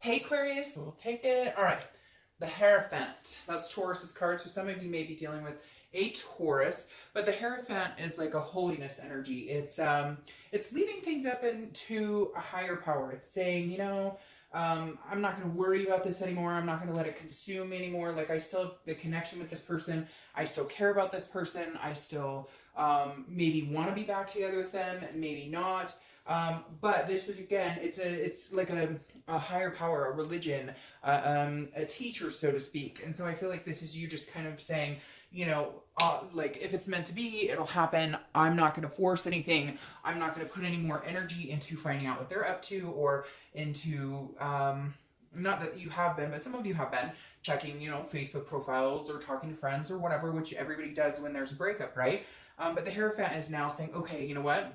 Hey Aquarius, we'll take it. All right, the Hierophant. That's Taurus's card. So some of you may be dealing with a Taurus, but the Hierophant is like a holiness energy. It's leaving things up into a higher power. It's saying, you know, I'm not going to worry about this anymore. I'm not going to let it consume me anymore. Like, I still have the connection with this person. I still care about this person. I still maybe want to be back together with them, and maybe not. But this is, again, it's like a higher power, a religion, a teacher, so to speak. And so I feel like this is you just kind of saying, you know, like, if it's meant to be, it'll happen. I'm not going to force anything. I'm not going to put any more energy into finding out what they're up to, or into, not that you have been, but some of you have been checking, you know, Facebook profiles or talking to friends or whatever, which everybody does when there's a breakup, right? But the Hierophant is now saying, okay, you know what?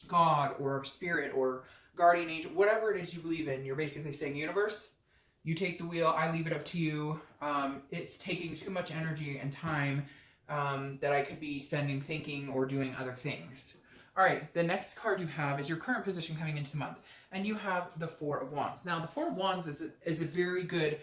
God or spirit or guardian angel, whatever it is you believe in, you're basically saying, universe, you take the wheel, I leave it up to you. It's taking too much energy and time that I could be spending thinking or doing other things. All right, the next card you have is your current position coming into the month, and you have the Four of Wands. Now, the Four of Wands is a very good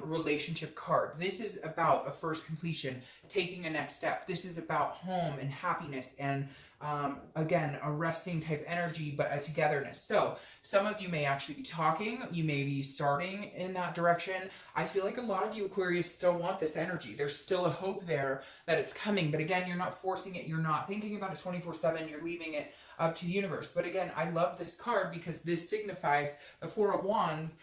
relationship card. This is about a first completion, taking a next step. This is about home and happiness and, again, a resting type energy, but a togetherness. So some of you may actually be talking. You may be starting in that direction. I feel like a lot of you Aquarius still want this energy. There's still a hope there that it's coming. But again, you're not forcing it. You're not thinking about it 24/7. You're leaving it up to the universe. But again, I love this card because this signifies the Four of Wands,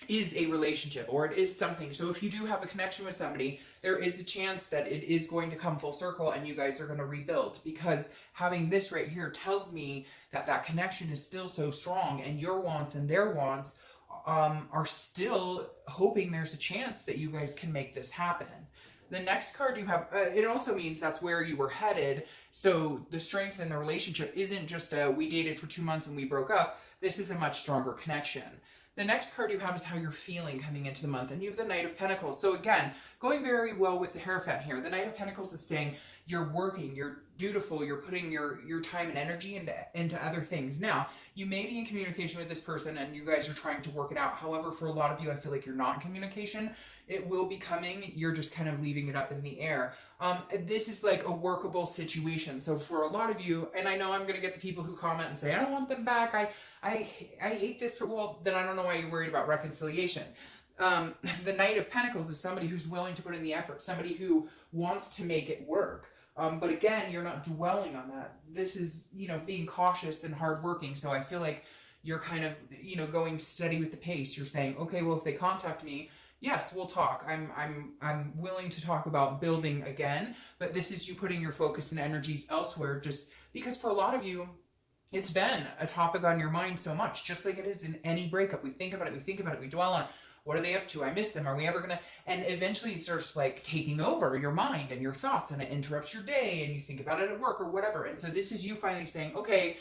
is a relationship, or it is something. So if you do have a connection with somebody, there is a chance that it is going to come full circle and you guys are going to rebuild, because having this right here tells me that that connection is still so strong, and your wants and their wants are still hoping there's a chance that you guys can make this happen. The next card you have, it also means that's where you were headed. So the strength in the relationship isn't just we dated for 2 months and we broke up. This is a much stronger connection. The next card you have is how you're feeling coming into the month, and you have the Knight of Pentacles. So again, going very well with the Hierophant here. The Knight of Pentacles is saying you're working, you're dutiful, you're putting your time and energy into other things. Now, you may be in communication with this person and you guys are trying to work it out. However, for a lot of you, I feel like you're not in communication. It will be coming. You're just kind of leaving it up in the air. This is like a workable situation. So for a lot of you, and I know I'm going to get the people who comment and say, I don't want them back. I hate this. Well, then I don't know why you're worried about reconciliation. The Knight of Pentacles is somebody who's willing to put in the effort, somebody who wants to make it work. But again, you're not dwelling on that. This is, you know, being cautious and hardworking. So I feel like you're kind of, you know, going steady with the pace. You're saying, okay, well, if they contact me, yes, we'll talk. I'm willing to talk about building again, but this is you putting your focus and energies elsewhere, just because for a lot of you, it's been a topic on your mind so much, just like it is in any breakup. We think about it, we dwell on it. What are they up to? I miss them. Are we ever gonna? And eventually it starts like taking over your mind and your thoughts, and it interrupts your day, and you think about it at work or whatever. And so this is you finally saying, okay,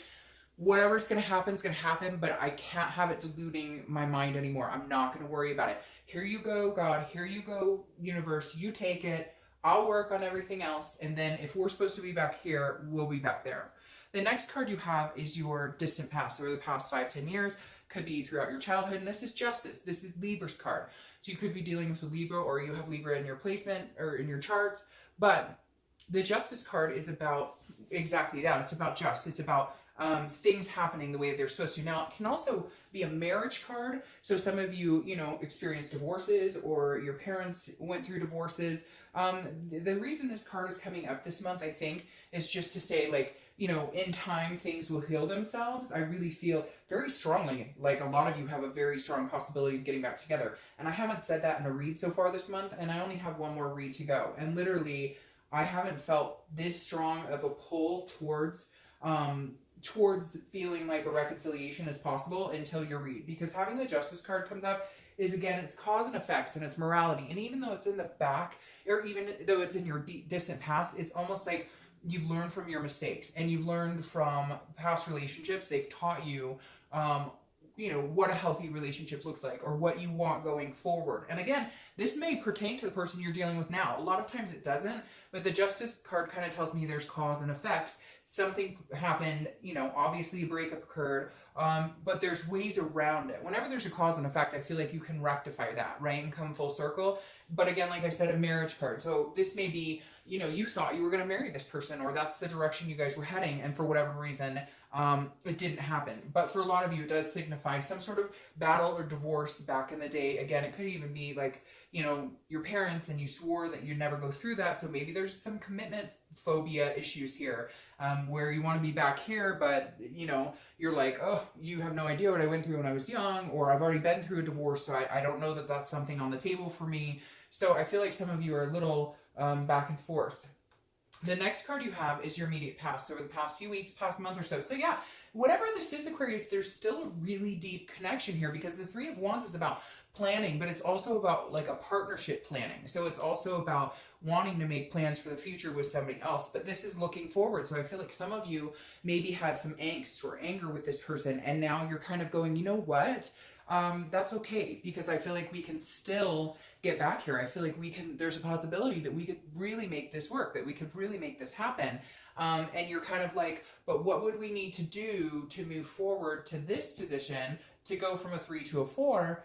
whatever's going to happen is going to happen, but I can't have it diluting my mind anymore. I'm not going to worry about it. Here you go, God. Here you go, universe. You take it. I'll work on everything else. And then if we're supposed to be back here, we'll be back there. The next card you have is your distant past, or the past 5-10 years. Could be throughout your childhood. And this is Justice. This is Libra's card. So you could be dealing with a Libra, or you have Libra in your placement or in your charts. But the Justice card is about exactly that. It's about justice. It's about things happening the way they're supposed to. Now, it can also be a marriage card. So some of you, you know, experienced divorces, or your parents went through divorces. The reason this card is coming up this month, I think, is just to say, like, you know, in time, things will heal themselves. I really feel very strongly like a lot of you have a very strong possibility of getting back together. And I haven't said that in a read so far this month, and I only have one more read to go. And literally, I haven't felt this strong of a pull towards feeling like a reconciliation is possible until you read. Because having the Justice card comes up is, again, it's cause and effects, and it's morality. And even though it's in the back, or even though it's in your distant past, it's almost like you've learned from your mistakes, and you've learned from past relationships. They've taught you you know, what a healthy relationship looks like or what you want going forward. And again, this may pertain to the person you're dealing with now. A lot of times it doesn't, but the Justice card kind of tells me there's cause and effects. Something happened, you know, obviously a breakup occurred, but there's ways around it. Whenever there's a cause and effect, I feel like you can rectify that, right, and come full circle. But again, like I said, a marriage card. So this may be, you know, you thought you were going to marry this person, or that's the direction you guys were heading, and for whatever reason, it didn't happen. But for a lot of you, it does signify some sort of battle or divorce back in the day. Again, it could even be like, you know, your parents and you swore that you'd never go through that. So maybe there's some commitment phobia issues here, where you want to be back here, but, you know, you're like, oh, you have no idea what I went through when I was young, or I've already been through a divorce, so I don't know that that's something on the table for me. So I feel like some of you are a little back and forth. The next card you have is your immediate past. So over the past few weeks, past month or so. So yeah, whatever this is, Aquarius, there's still a really deep connection here, because the Three of Wands is about planning, but it's also about like a partnership planning. So it's also about wanting to make plans for the future with somebody else, but this is looking forward. So I feel like some of you maybe had some angst or anger with this person, and now you're kind of going, you know what? That's okay, because I feel like we can still get back here. I feel like there's a possibility that we could really make this work, that we could really make this happen. And you're kind of like, but what would we need to do to move forward to this position, to go from a 3 to a 4?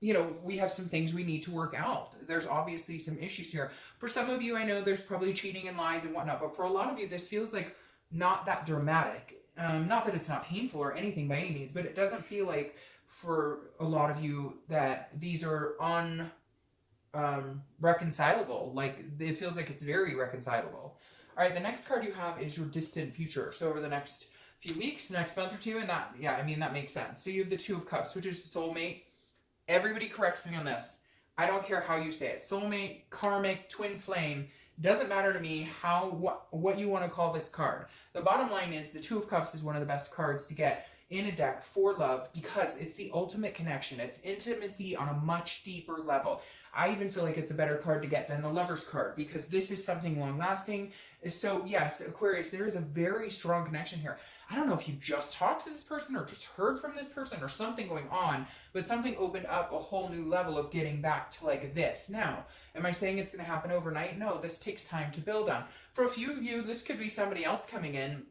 You know, we have some things we need to work out. There's obviously some issues here. For some of you, I know there's probably cheating and lies and whatnot, but for a lot of you, this feels like not that dramatic. Not that it's not painful or anything by any means, but it doesn't feel like, for a lot of you, that these are reconcilable. Like, it feels like it's very reconcilable. All right, the next card you have is your distant future. So over the next few weeks, next month or two, and that, yeah, I mean, that makes sense. So you have the Two of Cups, which is soulmate. Everybody corrects me on this. I don't care how you say it. Soulmate, karmic, twin flame. Doesn't matter to me what you want to call this card. The bottom line is the Two of Cups is one of the best cards to get in a deck for love, because it's the ultimate connection. It's intimacy on a much deeper level. I even feel like it's a better card to get than the Lover's card, because this is something long lasting. So yes, Aquarius, there is a very strong connection here. I don't know if you just talked to this person or just heard from this person or something going on, but something opened up a whole new level of getting back to like this. Now, am I saying it's going to happen overnight? No, this takes time to build on. For a few of you, this could be somebody else coming in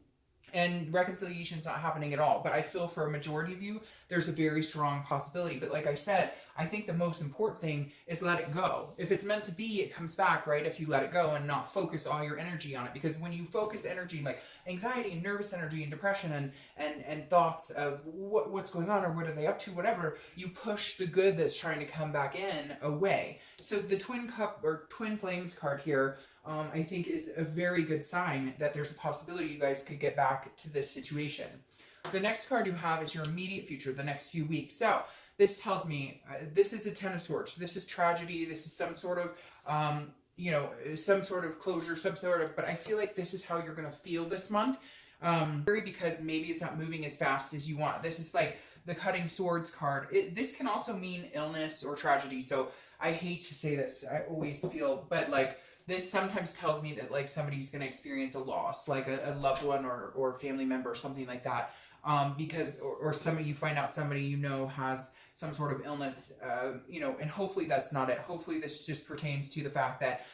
and reconciliation's not happening at all. But I feel for a majority of you, there's a very strong possibility. But like I said, I think the most important thing is let it go. If it's meant to be, it comes back, right? If you let it go and not focus all your energy on it. Because when you focus energy, like anxiety and nervous energy and depression and thoughts of what's going on or what are they up to, whatever, you push the good that's trying to come back in away. So the Twin Cup or Twin Flames card here, I think is a very good sign that there's a possibility you guys could get back to this situation. The next card you have is your immediate future, the next few weeks. So this tells me, this is the Ten of Swords. This is tragedy. This is some sort of, you know, some sort of closure, but I feel like this is how you're going to feel this month. Because maybe it's not moving as fast as you want. This is like the Cutting Swords card. This can also mean illness or tragedy. So I hate to say this. I always feel, but like, this sometimes tells me that like somebody's going to experience a loss, like a loved one or family member or something like that. Because, or somebody, you find out somebody you know has some sort of illness, you know, and hopefully that's not it. Hopefully this just pertains to the fact that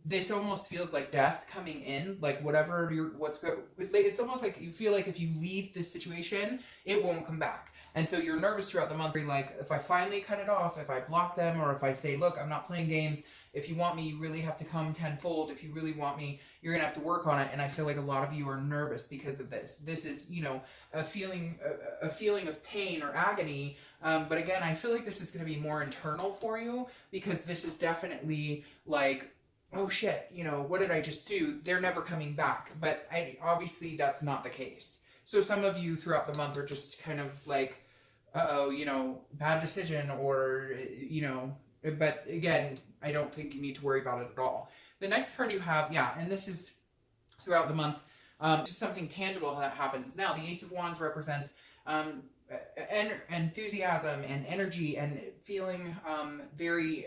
this almost feels like death coming in, like whatever it's almost like you feel like if you leave this situation, it won't come back. And so you're nervous throughout the month. You're like, if I finally cut it off, if I block them, or if I say, look, I'm not playing games. If you want me, you really have to come tenfold. If you really want me, you're going to have to work on it. And I feel like a lot of you are nervous because of this. This is, you know, a feeling of pain or agony. But again, I feel like this is going to be more internal for you, because this is definitely like, oh shit, you know, what did I just do? They're never coming back. But obviously that's not the case. So some of you throughout the month are just kind of like, uh-oh, you know, bad decision, or, you know, but again, I don't think you need to worry about it at all. The next card you have, yeah, and this is throughout the month, just something tangible that happens. Now, the Ace of Wands represents enthusiasm and energy and feeling very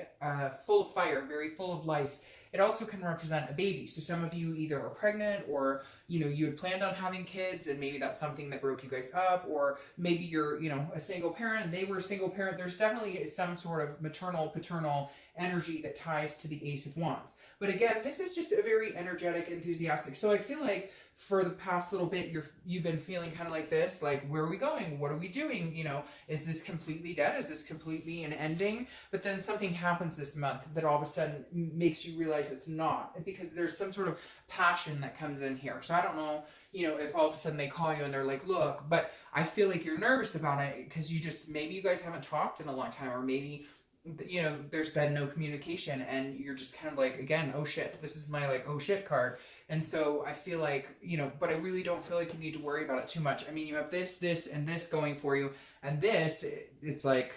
full of fire, very full of life. It also can represent a baby. So some of you either are pregnant or you know, you had planned on having kids and maybe that's something that broke you guys up, or maybe you're, you know, a single parent and they were a single parent. There's definitely some sort of maternal, paternal energy that ties to the Ace of Wands. But again, this is just a very energetic, enthusiastic. So I feel like for the past little bit, you've been feeling kind of like this, like, where are we going? What are we doing? You know, is this completely dead? Is this completely an ending? But then something happens this month that all of a sudden makes you realize it's not, because there's some sort of passion that comes in here. So I don't know, you know, if all of a sudden they call you and they're like, look, but I feel like you're nervous about it because you just, maybe you guys haven't talked in a long time, or maybe, you know, there's been no communication and you're just kind of like, again, oh shit, this is my like, oh shit card. And so I feel like, you know, but I really don't feel like you need to worry about it too much. I mean, you have this, this, and this going for you. And this, it's like,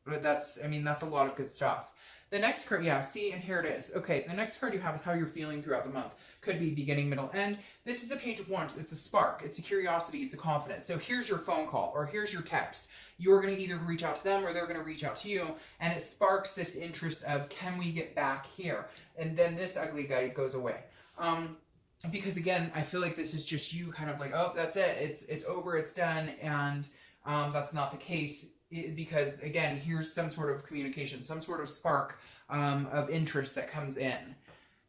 that's, I mean, that's a lot of good stuff. The next card, yeah, see, and here it is. Okay, the next card you have is how you're feeling throughout the month. Could be beginning, middle, end. This is a Page of Wands. It's a spark. It's a curiosity. It's a confidence. So here's your phone call, or here's your text. You're going to either reach out to them or they're going to reach out to you. And it sparks this interest of, can we get back here? And then this ugly guy goes away. Because again, I feel like this is just you kind of like, oh, that's it. It's over. It's done. And that's not the case. Because again, here's some sort of communication, some sort of spark of interest that comes in.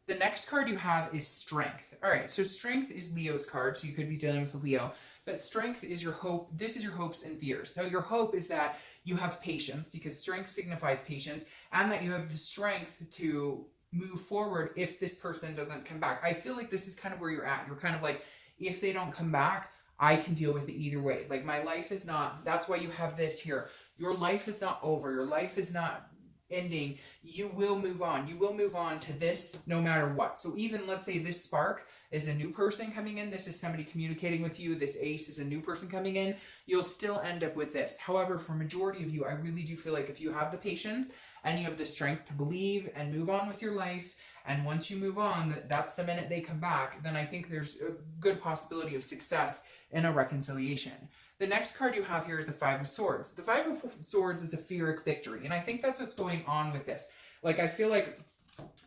The next card you have is Strength. All right, so Strength is Leo's card, so you could be dealing with a Leo. But Strength is your hope. This is your hopes and fears. So your hope is that you have patience, because Strength signifies patience, and that you have the strength to move forward if this person doesn't come back. I feel like this is kind of where you're at. You're kind of like, if they don't come back, I can deal with it either way. Like, my life is not, that's why you have this here. Your life is not over. Your life is not ending. You will move on. You will move on to this no matter what. So even, let's say this spark is a new person coming in. This is somebody communicating with you. This ace is a new person coming in. You'll still end up with this. However, for majority of you, I really do feel like if you have the patience and you have the strength to believe and move on with your life, and once you move on, that's the minute they come back, then I think there's a good possibility of success in a reconciliation. The next card you have here is a Five of Swords. The Five of Swords is a Pyrrhic victory, and I think that's what's going on with this. Like, I feel like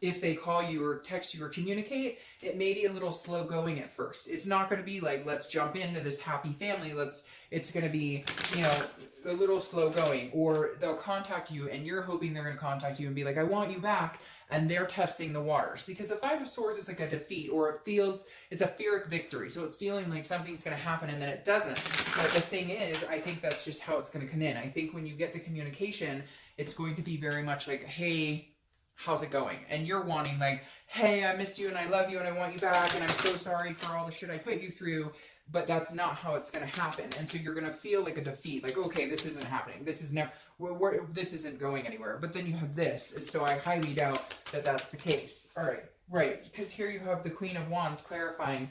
if they call you or text you or communicate, it may be a little slow going at first. It's not going to be like, let's jump into this happy family. It's going to be, you know, a little slow going, or they'll contact you and you're hoping they're going to contact you and be like, I want you back. And they're testing the waters, because the Five of Swords is like a defeat, or it's a Pyrrhic victory. So it's feeling like something's going to happen and then it doesn't. But the thing is, I think that's just how it's going to come in. I think when you get the communication, it's going to be very much like, hey, how's it going? And you're wanting like, hey, I missed you and I love you and I want you back and I'm so sorry for all the shit I put you through. But that's not how it's going to happen. And so you're going to feel like a defeat. Like, okay, this isn't happening. This is never, this isn't going anywhere. But then you have this. So I highly doubt that that's the case. All right. Right. Because here you have the Queen of Wands clarifying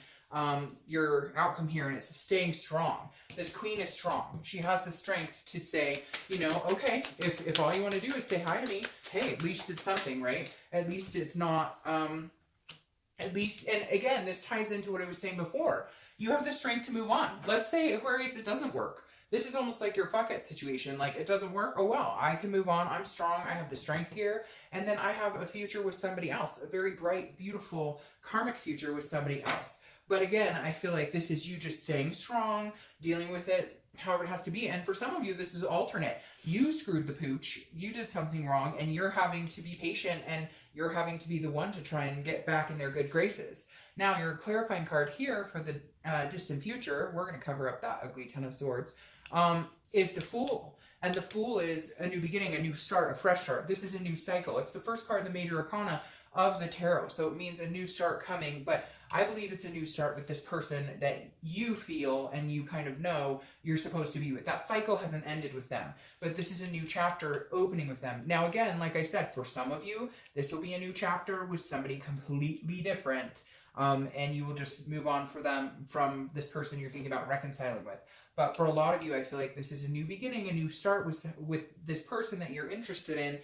your outcome here. And it's staying strong. This queen is strong. She has the strength to say, you know, okay, if all you want to do is say hi to me, hey, at least it's something, right? At least it's not, at least, and again, this ties into what I was saying before. You have the strength to move on. Let's say, Aquarius, it doesn't work. This is almost like your fuck it situation. Like, it doesn't work. Oh, well, I can move on. I'm strong. I have the strength here. And then I have a future with somebody else. A very bright, beautiful, karmic future with somebody else. But again, I feel like this is you just staying strong, dealing with it however it has to be. And for some of you, this is alternate. You screwed the pooch. You did something wrong. And you're having to be patient. And you're having to be the one to try and get back in their good graces. Now, your clarifying card here for the distant future, we're going to cover up that ugly Ten of Swords, is the Fool. And the Fool is a new beginning, a new start, a fresh start. This is a new cycle. It's the first card in the major arcana of the tarot. So it means a new start coming. But I believe it's a new start with this person that you feel and you kind of know you're supposed to be with. That cycle hasn't ended with them. But this is a new chapter opening with them. Now, again, like I said, for some of you, this will be a new chapter with somebody completely different. And you will just move on for them from this person you're thinking about reconciling with. But for a lot of you, I feel like this is a new beginning, a new start with this person that you're interested in.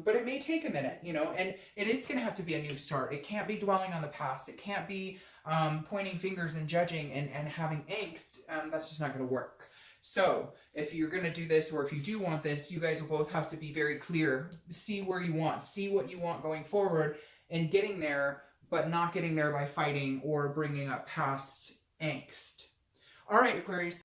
But it may take a minute, you know, and it is going to have to be a new start. It can't be dwelling on the past. It can't be pointing fingers and judging and having angst. That's just not going to work. So if you're going to do this, or if you do want this, you guys will both have to be very clear. See where you want. See what you want going forward, and getting there but not getting there by fighting or bringing up past angst. All right, Aquarius,